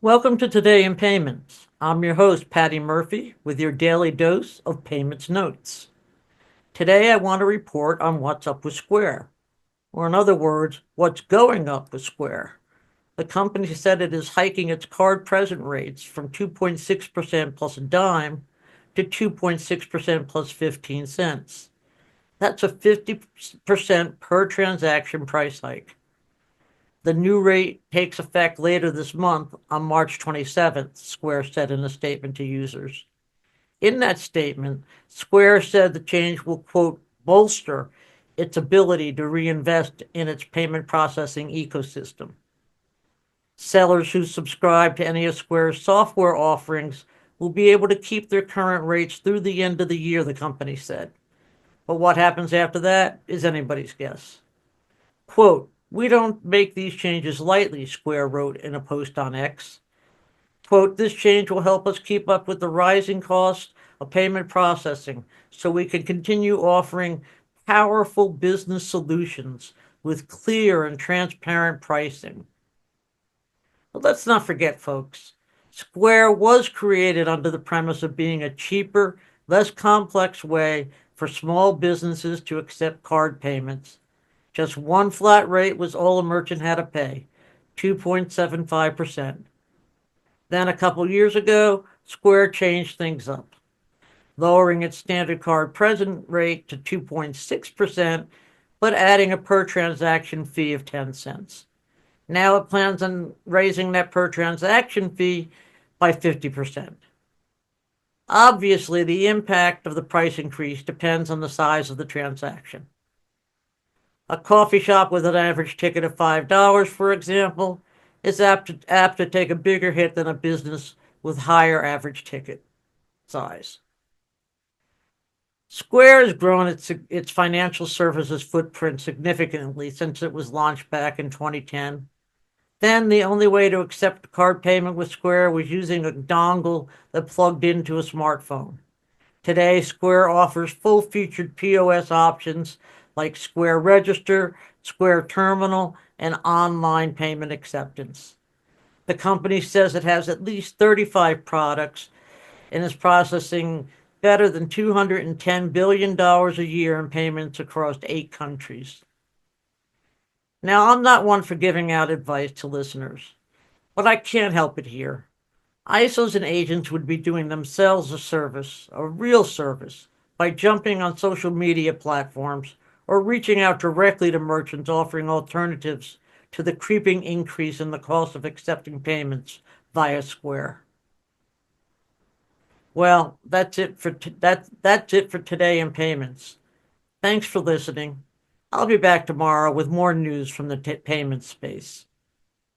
Welcome to Today in Payments. I'm your host, Patti Murphy, with your daily dose of payments notes. Today, I want to report on what's up with Square, or in other words, what's going up with Square. The company said it is hiking its card present rates from 2.6% plus a dime to 2.6% plus 15 cents. That's a 50% per transaction price hike. The new rate takes effect later this month on March 27th, Square said in a statement to users. In that statement, Square said the change will, quote, bolster its ability to reinvest in its payment processing ecosystem. Sellers who subscribe to any of Square's software offerings will be able to keep their current rates through the end of the year, the company said. But what happens after that is anybody's guess. Quote, "We don't make these changes lightly," Square wrote in a post on X. Quote, "This change will help us keep up with the rising cost of payment processing so we can continue offering powerful business solutions with clear and transparent pricing." But let's not forget, folks, Square was created under the premise of being a cheaper, less complex way for small businesses to accept card payments. Just one flat rate was all a merchant had to pay, 2.75%. Then a couple years ago, Square changed things up, lowering its standard card present rate to 2.6%, but adding a per transaction fee of 10 cents. Now it plans on raising that per transaction fee by 50%. Obviously, the impact of the price increase depends on the size of the transaction. A coffee shop with an average ticket of $5, for example, is apt to take a bigger hit than a business with higher average ticket size. Square has grown its financial services footprint significantly since it was launched back in 2010. Then the only way to accept a card payment with Square was using a dongle that plugged into a smartphone. Today, Square offers full-featured POS options like Square Register, Square Terminal, and online payment acceptance. The company says it has at least 35 products and is processing better than $210 billion a year in payments across 8 countries. Now, I'm not one for giving out advice to listeners, but I can't help it here. ISOs and agents would be doing themselves a service, a real service, by jumping on social media platforms or reaching out directly to merchants offering alternatives to the creeping increase in the cost of accepting payments via Square. Well, that's it for today in payments. Thanks for listening. I'll be back tomorrow with more news from the payment space.